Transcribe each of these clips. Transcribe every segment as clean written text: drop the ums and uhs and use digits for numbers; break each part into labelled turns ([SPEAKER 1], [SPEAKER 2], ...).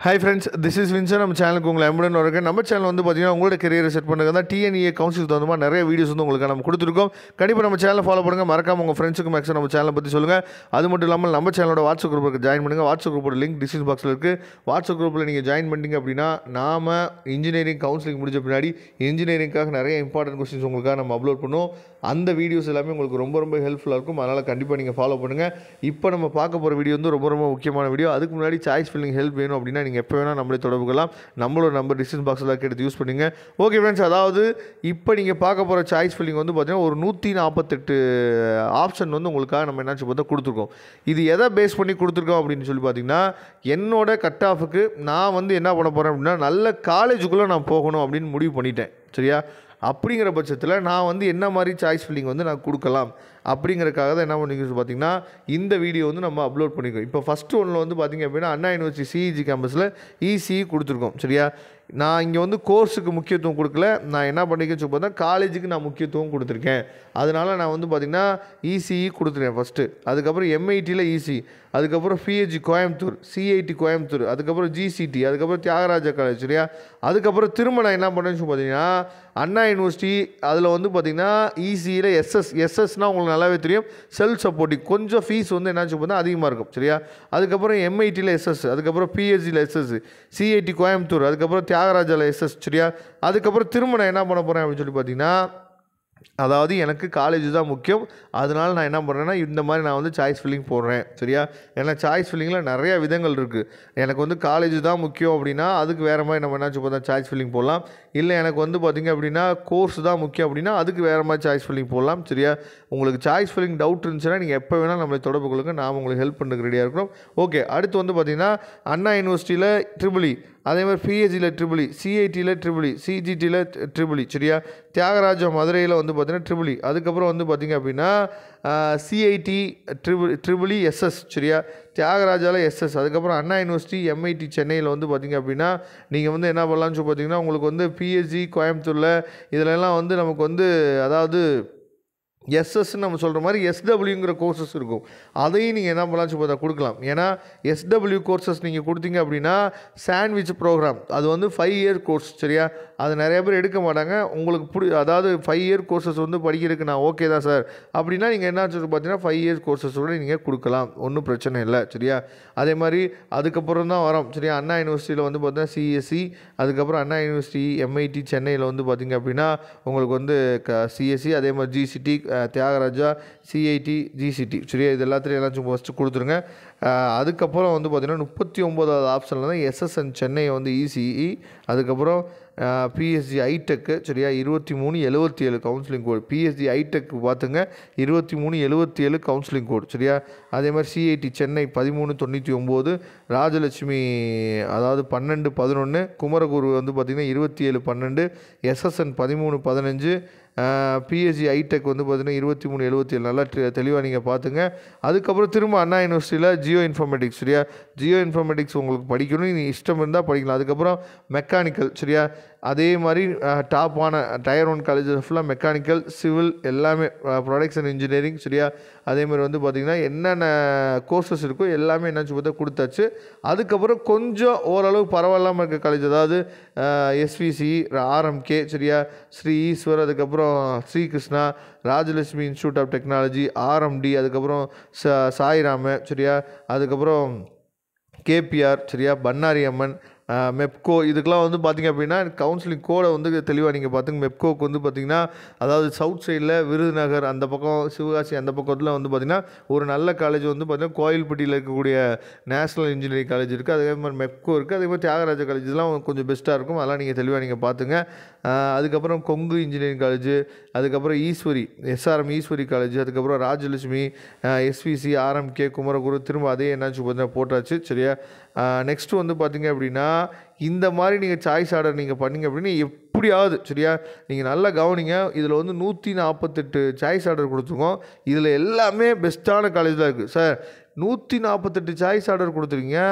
[SPEAKER 1] Hi friends, this is Vincent. நம்ம சேனலுக்கு உங்களை அன்புடன் வரவேற்கிறேன். நம்ம சேனல் வந்து பார்த்தீங்கன்னா உங்களோட கரியரை செட் பண்ணுறது தான் டிஎன்இஏ கவுன்சிலுக்கு தகுந்த மாதிரி நிறைய வீடியோஸ் வந்து உங்களுக்கு நம்ம கொடுத்துருக்கோம். கண்டிப்பாக நம்ம சேனலை ஃபாலோ பண்ணுங்கள். மறக்காம உங்கள் ஃப்ரெண்ட்ஸுக்கு மேக்ஸிமம் நம்ம சேனலை பற்றி சொல்லுங்கள். அது மட்டும் இல்லாமல் நம்ம சேனலோட வாட்ஸ்அப் குரூப்புக்கு ஜாயின் பண்ணுங்கள். வாட்ஸ்அப் குரூப்போட லிங்க் டிஸ்கிரிப்ஷன் பாக்ஸில் இருக்குது. வாட்ஸ்அப் குரூப்பில் நீங்கள் ஜாயின் பண்ணிட்டீங்க அப்படின்னா நாம் இன்ஜினியரிங் கவுன்சிலிங் முடிஞ்ச பின்னாடி இன்ஜினியரிங்காக நிறைய இம்பார்ட்டன்ட் கொஸ்டின்ஸ் உங்களுக்காக நம்ம அப்லோட் பண்ணுவோம். அந்த வீடியோஸ் எல்லாமே உங்களுக்கு ரொம்ப ரொம்ப ஹெல்ப்ஃபுல்லாக இருக்கும். அதனால் கண்டிப்பாக நீங்கள் ஃபாலோ பண்ணுங்கள். இப்போ நம்ம பார்க்க போகிற வீடியோ வந்து ரொம்ப ரொம்ப முக்கியமான வீடியோ. அதுக்கு முன்னாடி சாய்ஸ் ஃபில்லிங் ஹெல்ப் வேணும் அப்படின்னா நீங்கள் எப்போ வேணால் நம்மளே தொடர்புகலாம். நம்மளோட நம்பர் டிஸ்கிரிப்ஷன் பாக்ஸில் எடுத்து யூஸ் பண்ணுங்க. ஓகே ஃப்ரெண்ட்ஸ், அதாவது இப்போ நீங்கள் பார்க்க போகிற சாய்ஸ் ஃபில்லிங் வந்து பார்த்தீங்கன்னா ஒரு 148 ஆப்ஷன் வந்து உங்களுக்காக நம்ம என்னாச்சு பார்த்தா கொடுத்துருக்கோம். இது எதை பேஸ் பண்ணி கொடுத்துருக்கோம் அப்படின்னு சொல்லி பார்த்தீங்கன்னா, என்னோட கட் ஆஃபுக்கு நான் வந்து என்ன பண்ண போகிறேன் அப்படின்னா, நல்ல காலேஜுக்குள்ளே நான் போகணும் அப்படின்னு முடிவு பண்ணிட்டேன். சரியா? அப்படிங்கிற பட்சத்தில் நான் வந்து என்ன மாதிரி சாய்ஸ் ஃபில்லிங் வந்து நான் கொடுக்கலாம் அப்படிங்கிறக்காக தான் என்ன பண்ணிக்க பார்த்தீங்கன்னா இந்த வீடியோ வந்து நம்ம அப்லோட் பண்ணியிருக்கோம். இப்போ ஃபஸ்ட்டு ஒன்றில் வந்து பார்த்திங்க அப்படின்னா அண்ணா யூனிவர்சிட்டி சிஇஜி கேம்பஸில் இசிஇ கொடுத்துருக்கோம். சரியா? நான் இங்கே வந்து கோர்ஸுக்கு முக்கியத்துவம் கொடுக்கல. நான் என்ன பண்ணிக்கன்னு சொல்லி பார்த்தா காலேஜுக்கு நான் முக்கியத்துவம் கொடுத்துருக்கேன். அதனால் நான் வந்து பார்த்திங்கன்னா இசிஇ கொடுத்துருக்கேன் ஃபஸ்ட்டு. அதுக்கப்புறம் எம்ஐடியில் இசி, அதுக்கப்புறம் பிஹெச்சி கோயம்புத்தூர், சிஐடி கோயம்புத்தூர், அதுக்கப்புறம் ஜிசிடி, அதுக்கப்புறம் தியாகராஜா காலேஜ். சரியா? அதுக்கப்புறம் திரும்ப நான் என்ன பண்ணேன்னு சொல்லி பார்த்தீங்கன்னா அண்ணா யூனிவர்சிட்டி அதில் வந்து பார்த்திங்கன்னா இசியில் எஸ்எஸ்னால் உங்களுக்கு நல்லாவே தெரியும், செல்ஃப் சப்போர்ட்டிங். கொஞ்சம் ஃபீஸ் வந்து என்னாச்சு பார்த்தா அதிகமாக இருக்கும். சரியா? அதுக்கப்புறம் எம்ஐடியில் எஸ்எஸ், அதுக்கப்புறம் பிஹெச்சியில் எஸ்எஸ், சிஐடி கோயம்புத்தூர், அதுக்கப்புறம் தியாகராஜாவில் எஸ்எஸ். சரியா? அதுக்கப்புறம் திரும்ப நான் என்ன பண்ண போகிறேன் அப்படின்னு சொல்லி பார்த்தீங்கன்னா, அதாவது எனக்கு காலேஜ் தான் முக்கியம். அதனால் நான் என்ன பண்ணுறேன்னா இந்த மாதிரி நான் வந்து சாய்ஸ் ஃபில்லிங் போடுறேன். சரியா? ஏன்னா சாய்ஸ் ஃபில்லிங்கில் நிறைய விதங்கள் இருக்குது. எனக்கு வந்து காலேஜ் தான் முக்கியம் அப்படின்னா அதுக்கு வேறு மாதிரி நம்ம என்னாச்சு பார்த்தா சாய்ஸ் ஃபில்லிங் போடலாம். இல்லை எனக்கு வந்து பார்த்திங்க அப்படின்னா கோர்ஸ் தான் முக்கியம் அப்படின்னா அதுக்கு வேறு மாதிரி சாய்ஸ் ஃபில்லிங் போடலாம். சரியா? உங்களுக்கு சாய்ஸ் ஃபில்லிங் டவுட் இருந்துச்சுன்னா நீங்கள் எப்போ வேணால் நம்மளை தொடர்பு கொள்ளுங்க. நாம் உங்களுக்கு ஹெல்ப் பண்ணுறதுக்கு ரெடியாக இருக்கிறோம். ஓகே, அடுத்து வந்து பார்த்திங்கன்னா அண்ணா யூனிவர்சிட்டியில் ட்ரிபிள் இ, அதே மாதிரி பிஹெச்சியில் ட்ரிபிள் இ, சிஐடியில் ட்ரிபிள் இ, சிஜிடியில் ட்ரிபிள் இ. சரியா? தியாகராஜா மதுரையில் வந்து பார்த்தீங்கன்னா ட்ரிபிள் இ, அதுக்கப்புறம் வந்து பார்த்திங்க அப்படின்னா சிஐடி ட்ரிபிள் இ எஸ்எஸ். சரியா? தியாகராஜாவில் எஸ்எஸ், அதுக்கப்புறம் அண்ணா யூனிவர்சிட்டி எம்ஐடி சென்னையில் வந்து பார்த்திங்க அப்படின்னா நீங்கள் வந்து என்ன பண்ணலான்னு சொல்லி பார்த்தீங்கன்னா உங்களுக்கு வந்து பிஹெச்சி கோயம்புத்தூரில் இதிலெல்லாம் வந்து நமக்கு வந்து அதாவது எஸ்எஸ்ன்னு நம்ம சொல்கிற மாதிரி எஸ்டபிள்யூங்கிற கோர்சஸ் இருக்கும். அதையும் நீங்கள் என்ன பண்ணலாம் சொல்லி பார்த்தா கொடுக்கலாம். ஏன்னா எஸ்டபிள்யூ கோர்சஸ் நீங்கள் கொடுத்தீங்க அப்படின்னா சாண்ட்விச் ப்ரோக்ராம் அது வந்து 5 இயர் கோர்ஸ். சரியா? அது நிறைய பேர் எடுக்க மாட்டாங்க. உங்களுக்கு அதாவது 5 இயர் கோர்சஸ் வந்து படிக்கிறதுக்கு நான் ஓகே தான் சார் அப்படின்னா நீங்கள் என்ன சொல்லி பார்த்தீங்கன்னா 5 இயர் கோர்சஸோடு நீங்கள் கொடுக்கலாம். ஒன்றும் பிரச்சனை இல்லை. சரியா? அதே மாதிரி அதுக்கப்புறம் தான் வரோம். சரியா? அண்ணா யூனிவர்சிட்டியில் வந்து பார்த்தீங்கன்னா சிஎஸ்சி, அதுக்கப்புறம் அண்ணா யூனிவர்சிட்டி எம்ஐடி சென்னையில் வந்து பார்த்திங்க அப்படின்னா உங்களுக்கு வந்து சிஎஸ்சி, அதே மாதிரி ஜிசிடி, தியாகராஜா, சிஐடி, ஜிசிடி. சரியா? இது எல்லாத்துலையும் எல்லாம் ஃபஸ்ட்டு கொடுத்துருங்க. அதுக்கப்புறம் வந்து பார்த்திங்கன்னா 39வது ஆப்ஷனில் தான் எஸ்எஸ்என் சென்னை வந்து இசிஇ, அதுக்கப்புறம் பிஎஸ்சி ஐடெக்கு. சரியா? 2377 கவுன்சிலிங் கோடு. பிஎஸ்சி ஐடெக் பார்த்துங்க 2377 கவுன்சிலிங் கோடு. சரியா? அதே மாதிரி சிஐடி சென்னை 1399, ராஜலட்சுமி அதாவது 1211, குமரகுரு வந்து பார்த்திங்கன்னா 2712, எஸ்எஸ்என் 1315, பிஎஸ்சி ஐடெக் வந்து பார்த்திங்கன்னா 2377. நல்லா தெளிவாக நீங்கள் பார்த்துங்க. அதுக்கப்புறம் திரும்ப அண்ணா யூனிவர்சிட்டியில் ஜியோ இன்ஃபர்மேட்டிக்ஸ். சரியா? ஜியோ இன்ஃபர்மேட்டிக்ஸ் உங்களுக்கு படிக்கணும், நீ இஷ்டம் இருந்தால் படிக்கலாம். அதுக்கப்புறம் மெக்கானிக்கல். சரியா? அதே மாதிரி டாப்பான டயர் 1 காலேஜஸ் ஃபுல்லாக மெக்கானிக்கல், சிவில் எல்லாமே, ப்ரொடக்ஷன் இன்ஜினியரிங். சரியா? அதே மாதிரி வந்து பார்த்திங்கன்னா என்னென்ன கோர்சஸ் இருக்கோ எல்லாமே என்னாச்சு பார்த்தா கொடுத்தாச்சு. அதுக்கப்புறம் கொஞ்சம் ஓரளவு பரவாயில்லாமல் இருக்க காலேஜ் அதாவது எஸ்விசி, ஆர்எம்கே. சரியா? ஸ்ரீ ஈஸ்வர், அதுக்கப்புறம் Sri Krishna, Rajalakshmi institute of technology, RMD, அதுக்கப்புறம் சாய்ராம. சரியா? அதுக்கப்புறம் கேபிஆர். சரியா? பண்ணாரி அம்மன், மெப்கோ. இதுக்கெலாம் வந்து பார்த்திங்க அப்படின்னா கவுன்சிலிங் கோடை வந்து தெளிவாக நீங்கள் பார்த்துங்க. மெப்கோக்கு வந்து பார்த்திங்கன்னா அதாவது சவுத் சைடில் விருதுநகர் அந்த பக்கம், சிவகாசி அந்த பக்கத்தில் வந்து பார்த்திங்கன்னா ஒரு நல்ல காலேஜ் வந்து பார்த்திங்கன்னா கோயில்பட்டியில் இருக்கக்கூடிய நேஷ்னல் இன்ஜினியரிங் காலேஜ் இருக்குது. அதே மாதிரி மெப்கோ இருக்குது. அதே மாதிரி தியாகராஜா காலேஜ் இதெல்லாம் கொஞ்சம் பெஸ்ட்டாக இருக்கும். அதெல்லாம் நீங்கள் தெளிவாக நீங்கள் பார்த்துங்க. அதுக்கப்புறம் கொங்கு இன்ஜினியரிங் காலேஜ், அதுக்கப்புறம் ஈஸ்வரி எஸ்ஆர்எம் ஈஸ்வரி காலேஜ், அதுக்கப்புறம் ராஜலட்சுமி, எஸ்விசி, ஆர்எம்கே, குமரகுரு, திரும்ப அதே என்னாச்சு பார்த்தீங்கன்னா போட்டாச்சு. சரியா? நெக்ஸ்ட்டு வந்து பார்த்திங்க அப்படின்னா இந்த மாதிரி நீங்கள் சாய்ஸ் ஆர்டர் நீங்கள் பண்ணிங்க அப்படின்னா எப்படியாவது. சரியா? நீங்கள் நல்லா கவனிங்க. இதில் வந்து 148 சாய்ஸ் ஆர்டர் கொடுத்துருக்கோம். இதில் எல்லாமே பெஸ்ட்டான காலேஜ் தான் இருக்குது. சார் 148 சாய்ஸ் ஆர்டர் கொடுத்துருக்கீங்க,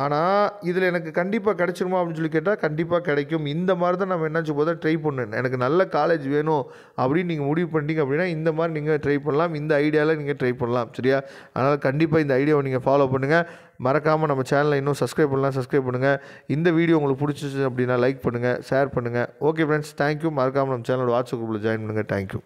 [SPEAKER 1] ஆனால் இதில் எனக்கு கண்டிப்பாக கிடைச்சிருமா அப்படின்னு சொல்லி கேட்டால் கண்டிப்பாக கிடைக்கும். இந்த மாதிரி தான் நம்ம என்னாச்சு போதா ட்ரை பண்ணணும். எனக்கு நல்ல காலேஜ் வேணும் அப்படின்னு நீங்கள் முடிவு பண்ணிட்டீங்க அப்படின்னா இந்த மாதிரி நீங்கள் ட்ரை பண்ணலாம். இந்த ஐடியாவில் நீங்கள் ட்ரை பண்ணலாம். சரியா? அதனால் கண்டிப்பாக இந்த ஐடியாவை நீங்கள் ஃபாலோ பண்ணுங்கள். மறக்காமல் நம்ம சேனலை இன்னும் சப்ஸ்கிரைப் பண்ணலாம், சப்ஸ்கிரைப் பண்ணுங்கள். இந்த வீடியோ உங்களுக்கு பிடிச்சிச்சு அப்படின்னா லைக் பண்ணுங்கள், ஷேர் பண்ணுங்கள். Okay friends, thank you. மறக்காமல் நம்ம சேனலோட வாட்ஸ்அப் குரூப்பில் ஜாயின் பண்ணுங்கள். தேங்க்யூ.